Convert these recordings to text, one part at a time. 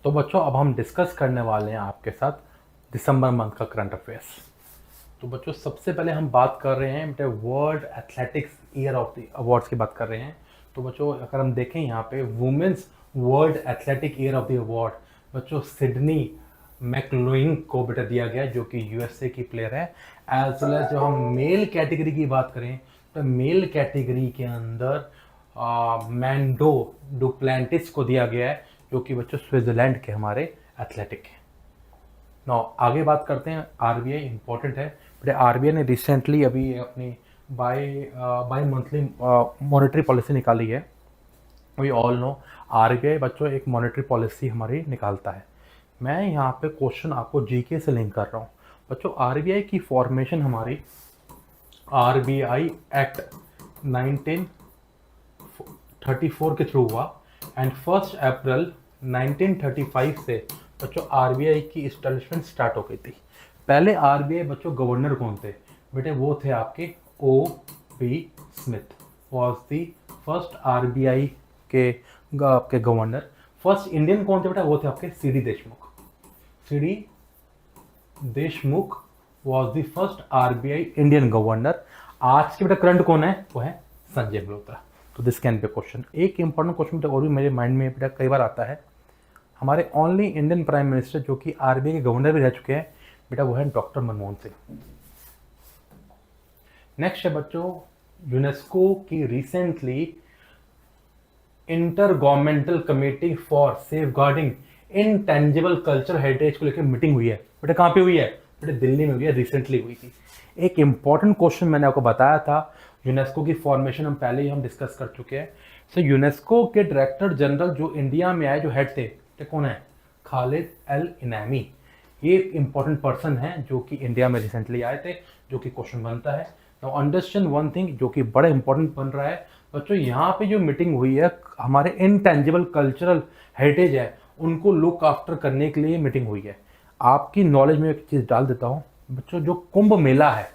तो बच्चों अब हम डिस्कस करने वाले हैं आपके साथ दिसंबर मंथ का करंट अफेयर्स। तो बच्चों सबसे पहले हम बात कर रहे हैं बेटा world athletics year of the awards की बात कर रहे हैं। तो बच्चों अगर हम देखें यहाँ पे women's world athletic year of the award बच्चों सिडनी मैकलुइन को बेटा दिया गया जो कि यूएसए की प्लेयर है। एज वेल एज जब हम मेल कैटेगरी की बात करें तो मेल कैटेगरी के अंदर मैंडो डुप्लैंटिस को दिया गया है जो कि बच्चों स्विट्जरलैंड के हमारे एथलेटिक हैं। नौ आगे बात करते हैं आरबीआई इंपॉर्टेंट है। बट आरबीआई ने रिसेंटली अभी अपनी बाई मंथली मॉनेटरी पॉलिसी निकाली है। वी ऑल नो आरबीआई बच्चों एक मॉनेटरी पॉलिसी हमारी निकालता है। मैं यहाँ पे क्वेश्चन आपको जीके से लिंक कर रहा हूँ। बच्चों आरबीआई की फॉर्मेशन हमारी आरबीआई एक्ट 1934 के थ्रू हुआ एंड 1 अप्रैल 1935 से बच्चों आरबीआई की इस्टेब्लिशमेंट स्टार्ट हो गई थी। पहले आरबीआई बच्चों गवर्नर कौन थे बेटे, वो थे आपके O P Smith was the first RBI के आपके गवर्नर। फर्स्ट इंडियन कौन थे बेटा, वो थे आपके C D Deshmukh. C D Deshmukh was the first RBI Indian governor. आज के बेटा करंट कौन है, वो है संजय मल्होत्रा। तो दिस कैन बी क्वेश्चन। एक इंपॉर्टेंट क्वेश्चन और भी मेरे माइंड में बेटा कई बार आता है। हमारे ओनली इंडियन प्राइम मिनिस्टर जो कि आरबीआई के गवर्नर भी रह चुके हैं बेटा, वो है डॉक्टर मनमोहन सिंह। नेक्स्ट है बच्चों यूनेस्को की recently intergovernmental committee for safeguarding intangible culture heritage को लेकर मीटिंग हुई है। बेटा कहाँ पे हुई है बेटा, दिल्ली में हुई है, रिसेंटली हुई थी। एक इंपॉर्टेंट क्वेश्चन मैंने आपको बताया था, यूनेस्को की फॉर्मेशन हम पहले ही हम डिस्कस कर चुके हैं। सो यूनेस्को के डायरेक्टर जनरल जो इंडिया में आए, जो हेड थे, तो कौन है, खालिद अल इनामी। ये एक इंपॉर्टेंट पर्सन है जो कि इंडिया में रिसेंटली आए थे, जो कि क्वेश्चन बनता है। नाउ अंडरस्टैंड वन थिंग जो कि बड़ा इंपॉर्टेंट बन रहा है बच्चों, यहाँ पे जो मीटिंग हुई है हमारे इनटेंजिबल कल्चरल हेरिटेज है उनको लुक आफ्टर करने के लिए मीटिंग हुई है। आपकी नॉलेज में एक चीज़ डाल देता हूँ बच्चों, जो कुंभ मेला है,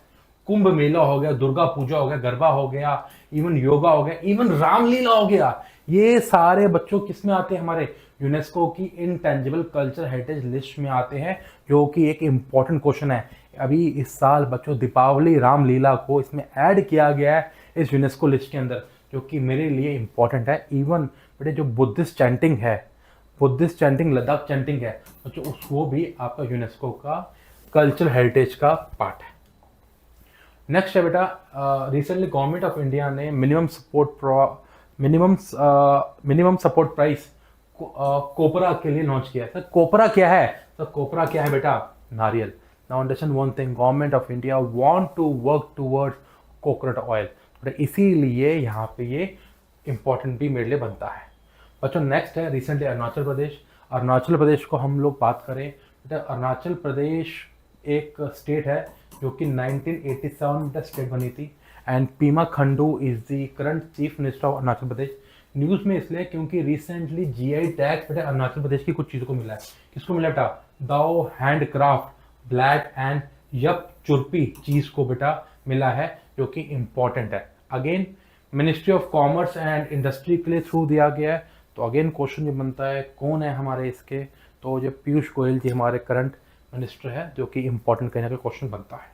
कुंभ मेला हो गया, दुर्गा पूजा हो गया, गरबा हो गया, इवन योगा हो गया, इवन रामलीला हो गया, ये सारे बच्चों किस में आते हैं, हमारे यूनेस्को की इनटेंजिबल कल्चर हेरिटेज लिस्ट में आते हैं, जो कि एक इंपॉर्टेंट क्वेश्चन है। अभी इस साल बच्चों दीपावली रामलीला को इसमें ऐड किया गया है इस यूनेस्को लिस्ट के अंदर, जो कि मेरे लिए इंपॉर्टेंट है। इवन बेटे जो बुद्धिस्ट चैंटिंग है, बुद्धिस्ट चैंटिंग, लद्दाख चैंटिंग है बच्चों, वो भी आपका यूनेस्को का कल्चर हेरिटेज का पार्ट है। नेक्स्ट है बेटा रिसेंटली गवर्नमेंट ऑफ इंडिया ने मिनिमम सपोर्ट प्राइस कोपरा के लिए लॉन्च किया है। सर कोपरा क्या है, सर कोपरा क्या है बेटा, नारियल। Now understand one thing, government of India want to work towards coconut oil, इसीलिए यहाँ पे ये इंपॉर्टेंट भी मेरे लिए बनता है। बच्चों नेक्स्ट है रिसेंटली अरुणाचल प्रदेश। अरुणाचल प्रदेश को हम लोग बात करें बेटा, अरुणाचल प्रदेश एक स्टेट है जो कि 1987 में स्टेट बनी थी and Pima Khandu is the current chief minister of Arunachal Pradesh. News में इसलिए क्योंकि रिसेंटली जीआई टैग बेटा अरुणाचल प्रदेश की कुछ चीज़ों को मिला है। किसको मिला बेटा, दाओ हैंडक्राफ्ट ब्लैक एंड यप चुरपी चीज़ को बेटा मिला है, जो कि इंपॉर्टेंट है। Again ministry of commerce and industry के लिए थ्रू दिया गया है। तो अगेन क्वेश्चन ये बनता है कौन है हमारे इसके, तो जो पीयूष गोयल जी हमारे करंट मिनिस्टर है, जो कि इंपॉर्टेंट कहीं ना कहीं क्वेश्चन बनता है।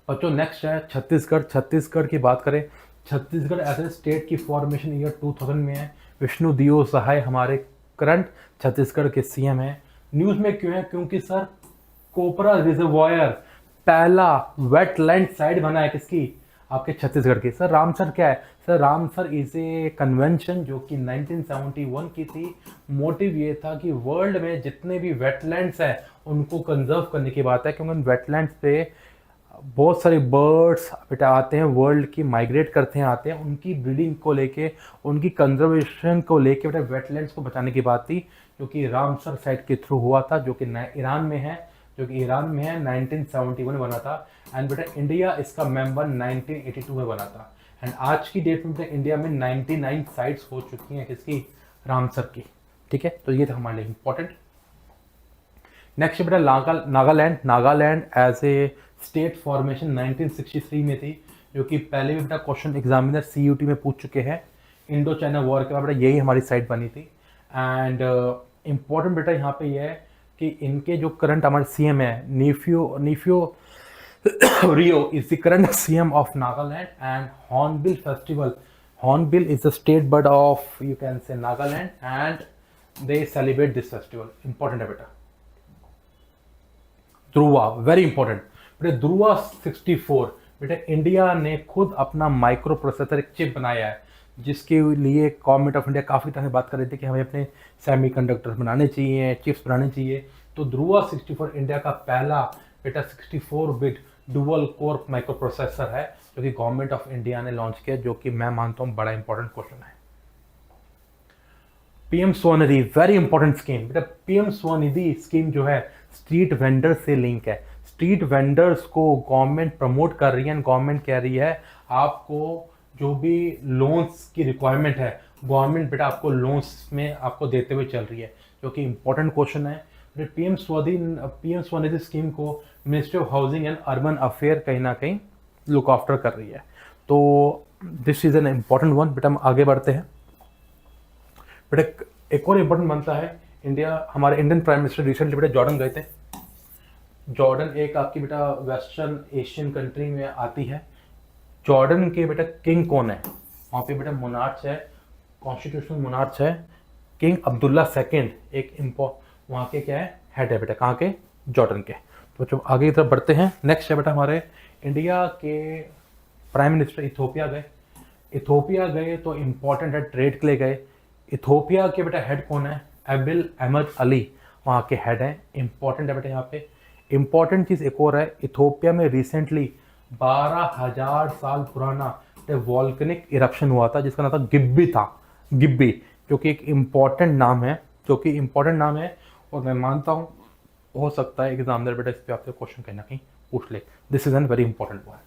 बच्चों नेक्स्ट है छत्तीसगढ़। छत्तीसगढ़ की बात करें, छत्तीसगढ़ एज ए स्टेट की फॉर्मेशन ईयर 2000 में है। विष्णु दियो सहाय हमारे करंट छत्तीसगढ़ के सीएम है। न्यूज़ में क्यों है, क्योंकि सर कोपरा रिजर्वायर पहला वेटलैंड साइट बना है किसकी, आपके छत्तीसगढ़ की। सर रामसर क्या है, sir Ramsar is a convention जो कि 1971 की थी। मोटिव ये था कि वर्ल्ड में जितने भी वेटलैंड्स हैं उनको कंजर्व करने की बात है, क्योंकि उन वेटलैंड्स पे बहुत सारे बर्ड्स बेटा आते हैं, वर्ल्ड की माइग्रेट करते हैं, आते हैं, उनकी ब्रीडिंग को लेके, उनकी कंजर्वेशन को लेके बेटा वेटलैंड्स को बचाने की बात थी, जो कि रामसर साइट के थ्रू हुआ था, जो कि ईरान में है, 1971 में बना था। एंड बेटा इंडिया इसका मेंबर 1982 में बना था। एंड आज की डेट में इंडिया में 99 साइट्स हो चुकी हैं किसकी, रामसर की। ठीक है, तो ये था हमारे लिए इंपॉर्टेंट। नेक्स्ट बेटा Nagaland. Nagaland as a state formation 1963 में थी, जो कि पहले भी बेटा क्वेश्चन एग्जामिनर सीयूटी में पूछ चुके हैं। इंडो चाइना वॉर के बाद बेटा यही हमारी साइट बनी थी। एंड इंपॉर्टेंट बेटा यहाँ पे ये है कि इनके जो करंट हमारे सीएम है, नीफियो Rio is the current CM of Nagaland, and Hornbill Festival. Hornbill is the state bird of, you can say, Nagaland, and they celebrate this festival. Important है बेटा. ध्रुवा, वेरी इंपॉर्टेंट बेटा. ध्रुवा 64 बेटा, इंडिया ने खुद अपना micro processor एक chip बनाया है, जिसके लिए गवर्नमेंट ऑफ इंडिया काफ़ी तरह से बात कर रही थी कि हमें अपने सेमीकंडक्टर्स बनाने चाहिए, चिप्स बनाने चाहिए. तो ध्रुवा 64 इंडिया का पहला बेटा 64 bit dual core micro processor है, जो कि गवर्नमेंट ऑफ इंडिया ने लॉन्च किया, जो कि मैं मानता हूँ बड़ा इंपॉर्टेंट क्वेश्चन है. PM Svanidhi, very important scheme बेटा. पीएम स्वनिधि स्कीम जो है स्ट्रीट वेंडर से लिंक है. स्ट्रीट वेंडर्स को गवर्नमेंट प्रमोट कर रही है, गवर्नमेंट कह रही है आपको जो भी लोन्स की रिक्वायरमेंट है, गवर्नमेंट बेटा आपको लोन्स में आपको देते हुए चल रही है, जो कि इंपॉर्टेंट क्वेश्चन है. पीएम स्वनिधि स्कीम को ministry of housing and urban affair कहीं ना कहीं लुक आफ्टर कर रही है. तो this is an important one बेटा. हम आगे बढ़ते हैं बेटा. एक और इम्पोर्टेंट बनता है इंडिया, हमारे इंडियन प्राइम मिनिस्टर रिसेंटली बेटा जॉर्डन गए थे. जॉर्डन एक आपकी बेटा वेस्टर्न एशियन कंट्री में आती है. जॉर्डन के बेटा किंग कौन है? वहाँ पे बेटा मोनार्च है, कॉन्स्टिट्यूशनल मोनार्च है, किंग अब्दुल्ला सेकेंड. एक वहाँ के क्या है, हेड है बेटा. कहाँ के? जॉर्डन के. तो जो आगे की तरफ बढ़ते हैं, नेक्स्ट है बेटा हमारे इंडिया के प्राइम मिनिस्टर इथोपिया गए. इथोपिया गए तो इम्पोर्टेंट है, ट्रेड के लिए गए. इथोपिया के बेटा हेड कौन है? एबिल अहमद अली वहाँ के हेड हैं. इंपॉर्टेंट है बेटा. यहाँ पे इंपॉर्टेंट चीज़ एक और है, इथोपिया में रिसेंटली 12,000 साल पुराना वॉल्केनिक इरप्शन हुआ था, जिसका नाम था गिब्बी था. गिब्बी, जो कि एक इम्पॉर्टेंट नाम है, और मैं मानता हूँ हो सकता है एग्जामिनर बेटा इस पर आपसे क्वेश्चन कहीं ना कहीं पूछ ले. This is an very important one.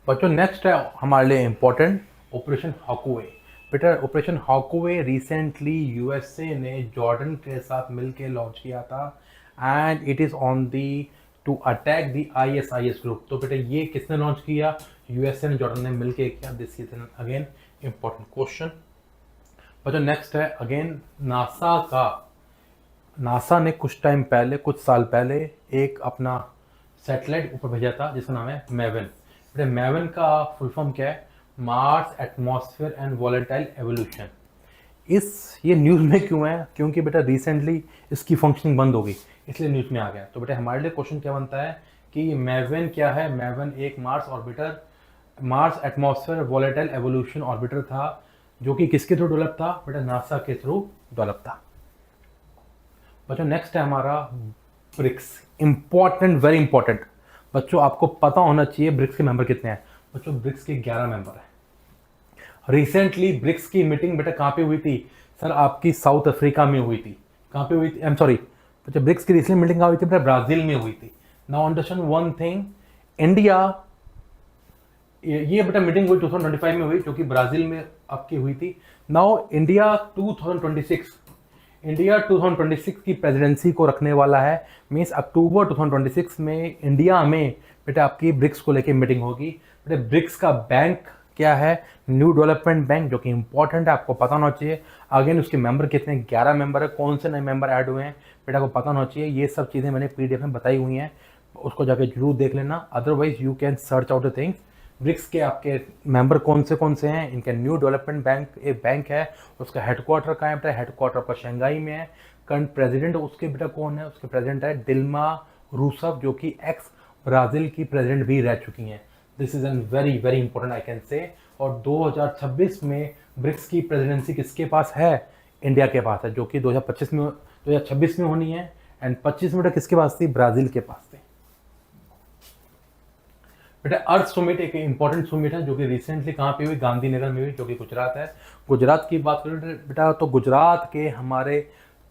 बच्चों नेक्स्ट है हमारे लिए इंपॉर्टेंट, ऑपरेशन हॉकवे बेटा. ऑपरेशन हॉकवे रिसेंटली यूएसए ने जॉर्डन के साथ मिलकर लॉन्च किया था, and it is on the to attack the ISIS group. तो बेटा ये किसने लॉन्च किया? यूएसए ने जॉर्डन ने मिलकर किया. This is N again important question. बच्चों नेक्स्ट है अगेन नासा ने कुछ साल पहले एक अपना सैटेलाइट ऊपर भेजा था, जिसका नाम है मैवन. बेटा मैवन का फुल फॉर्म क्या है? Mars atmosphere and volatile evolution. ये न्यूज़ में क्यों है? क्योंकि बेटा रिसेंटली इसकी फंक्शनिंग बंद हो गई, इसलिए न्यूज़ में आ गया. तो बेटा हमारे लिए क्वेश्चन क्या बनता है कि मैवन क्या है? मैवन एक Mars atmosphere volatile evolution orbiter था, जो कि किसके थ्रू डेवलप था? बेटा नासा के थ्रू डेवलप था. बच्चों नेक्स्ट है हमारा ब्रिक्स. Important, very important. बच्चों आपको पता होना चाहिए ब्रिक्स के मेंबर कितने हैं. बच्चों ब्रिक्स के 11 मेंबर हैं. रिसेंटली ब्रिक्स की मीटिंग बेटा कहाँ पे हुई थी? सर आपकी साउथ अफ्रीका में हुई थी. कहाँ पे हुई थी? आई एम सॉरी बच्चों, ब्रिक्स की रिसेंट मीटिंग कहाँ हुई थी? बेटा ब्राज़ील में हुई थी. Now understand one thing, India, ये बेटा मीटिंग हुई 2025 में हुई, जो कि ब्राज़ील में आपकी हुई थी. नाउ इंडिया 2026 की प्रेसिडेंसी को रखने वाला है. मीन्स अक्टूबर 2026 में इंडिया में बेटा आपकी ब्रिक्स को लेके मीटिंग होगी. बेटा ब्रिक्स का बैंक क्या है? न्यू डेवलपमेंट बैंक, जो कि इंपॉर्टेंट है, आपको पता होना चाहिए. अगेन उसके मेंबर कितने? 11 मेंबर है. कौन से नए मेंबर ऐड हुए हैं बेटा को पता होना चाहिए. ये सब चीज़ें मैंने PDF में बताई हुई हैं, उसको जाके जरूर देख लेना. Otherwise you can search out the things. BRICS के आपके मेंबर कौन से हैं? इनका न्यू डेवलपमेंट बैंक एक बैंक है, उसका हेडक्वार्टर कहाँ है बेटा? हेडक्वार्टर आपका शंघाई में है. करंट प्रेसिडेंट उसके बेटा कौन है? उसके प्रेसिडेंट है दिल्मा रूसफ, जो कि एक्स ब्राज़ील की प्रेसिडेंट भी रह चुकी हैं. This is an very very important I can say. और 2026 में ब्रिक्स की प्रेसिडेंसी किसके पास है? इंडिया के पास है, जो कि 2026 में होनी है. एंड 25 में बेटा किसके पास थी? ब्राज़ील के पास थी. बेटा अर्थ सुमिट एक इंपॉर्टेंट सुमिट है, जो कि रिसेंटली कहाँ पे हुई? गांधीनगर में हुई, जो कि गुजरात है. गुजरात की बात करें बेटा तो गुजरात के हमारे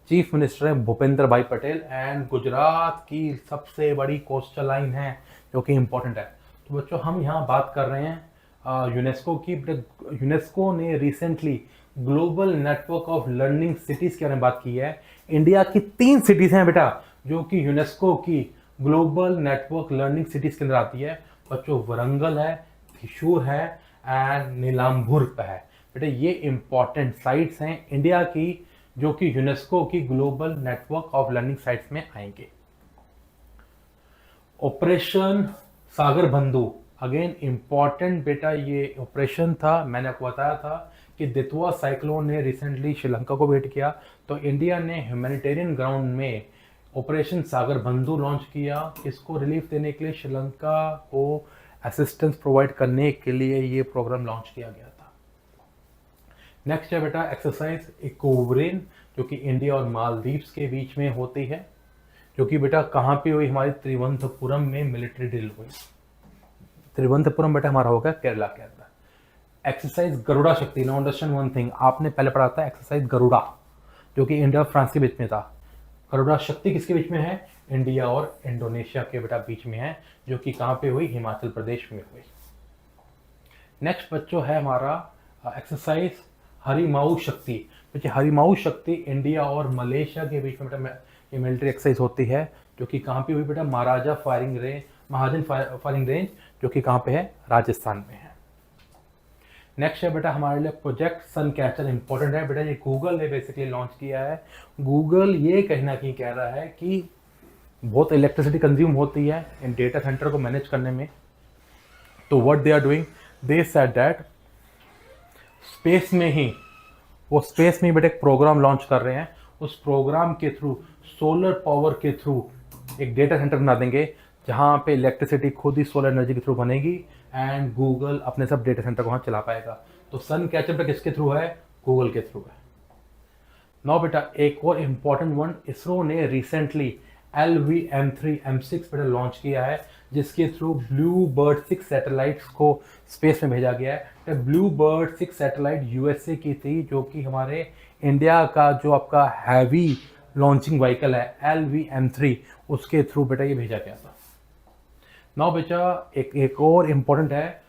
चीफ मिनिस्टर हैं भूपेंद्र भाई पटेल, एंड गुजरात की सबसे बड़ी कोस्टल लाइन है, जो कि इंपॉर्टेंट है. तो बच्चों हम यहाँ बात कर रहे हैं यूनेस्को की. यूनेस्को ने recently global network of learning cities के बारे में बात की है. इंडिया की 3 सिटीज़ हैं बेटा, जो कि यूनेस्को की ग्लोबल नेटवर्क लर्निंग सिटीज़ के अंदर आती है. बच्चों वरंगल है, त्रिशूर है, एंड नीलाम्बुर है. बेटा ये इंपॉर्टेंट साइट्स हैं इंडिया की, जो कि यूनेस्को की global network of learning sites में आएंगे। ऑपरेशन सागर बंधु, अगेन इंपॉर्टेंट बेटा ये ऑपरेशन था। मैंने आपको बताया था कि दितवा साइक्लोन ने रिसेंटली श्रीलंका को हिट किया, तो इंडिया ने ह्यूमैनिटेरियन ग्राउंड में ऑपरेशन सागर बंधु लॉन्च किया। इसको रिलीफ देने के लिए, श्रीलंका को असिस्टेंस प्रोवाइड करने के लिए ये प्रोग्राम लॉन्च किया गया था। नेक्स्ट है बेटा एक्सरसाइज इकोब्रेन, जो कि इंडिया और मालदीव्स के बीच में होती है, जो कि बेटा कहाँ पे हुई, हमारी त्रिवंतपुरम में मिलिट्री ड्रिल हुई। त्रिवंतपुरम बेटा हमारा होगा केरला के अंदर। एक्सरसाइज गरुड़ा शक्ति, नाउ अंडरस्टैंड वन थिंग, आपने पहले पढ़ा था एक्सरसाइज गरुड़ा, जो कि इंडिया और फ्रांस के बीच में था। गरुड़ा शक्ति किसके बीच में है, इंडिया और इंडोनेशिया के बेटा बीच में है, जो कि कहाँ पे हुई, हिमाचल प्रदेश में हुई। नेक्स्ट बच्चों है हमारा एक्सरसाइज हरिमाऊ शक्ति। देखिए हरिमाऊ शक्ति इंडिया और मलेशिया के बीच में बेटा ये मिलिट्री एक्सरसाइज होती है, जो कि कहाँ पे हुई बेटा, महाराजन फायरिंग रेंज, जो कि कहाँ पे है, राजस्थान में है। नेक्स्ट है बेटा हमारे लिए प्रोजेक्ट सन कैचर, इंपॉर्टेंट है बेटा, ये गूगल ने बेसिकली लॉन्च किया है। गूगल ये कहना कि कह रहा है कि बहुत इलेक्ट्रिसिटी कंज्यूम होती है इन डेटा सेंटर को मैनेज करने में, तो what they are doing, they said that space में ही बेटा एक प्रोग्राम लॉन्च कर रहे हैं। उस प्रोग्राम के थ्रू सोलर पावर के थ्रू एक डेटा सेंटर बना देंगे, जहाँ पे इलेक्ट्रिसिटी खुद ही सोलर एनर्जी के थ्रू बनेगी एंड गूगल अपने सब डेटा सेंटर को वहाँ चला पाएगा। तो सन कैचर पे किसके थ्रू है, गूगल के थ्रू है। नाउ बेटा एक और इम्पॉर्टेंट वन, इसरो ने रिसेंटली LVM3 M6 बेटा लॉन्च किया है, जिसके थ्रू ब्लू बर्ड 6 सैटेलाइट्स को स्पेस में भेजा गया है। ब्लू बर्ड 6 सैटेलाइट USA की थी, जो कि हमारे इंडिया का जो आपका हैवी लॉन्चिंग व्हीकल है LVM3, उसके थ्रू बेटा ये भेजा गया था। नाउ बेटा एक और इम्पोर्टेंट है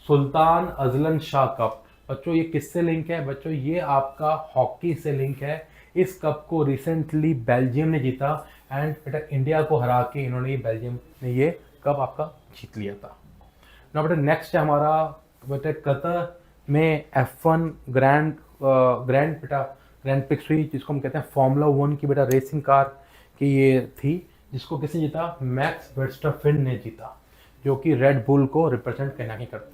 सुल्तान अजलन शाह कप। बच्चों ये किससे लिंक है, बच्चों ये आपका हॉकी से लिंक है। इस कप को रिसेंटली बेल्जियम ने जीता एंड बेटा इंडिया को हरा के इन्होंने बेल्जियम ने ये कप आपका जीत लिया था। ना बेटा नेक्स्ट है हमारा बेटा कतर में F1 ग्रैंड प्रिक्स हुई, जिसको हम कहते हैं फॉर्मूला 1 की बेटा रेसिंग कार की ये थी, जिसको किसने जीता, मैक्स वर्स्टापेन ने जीता, जो कि रेड बुल को रिप्रेजेंट करना ही करते हैं।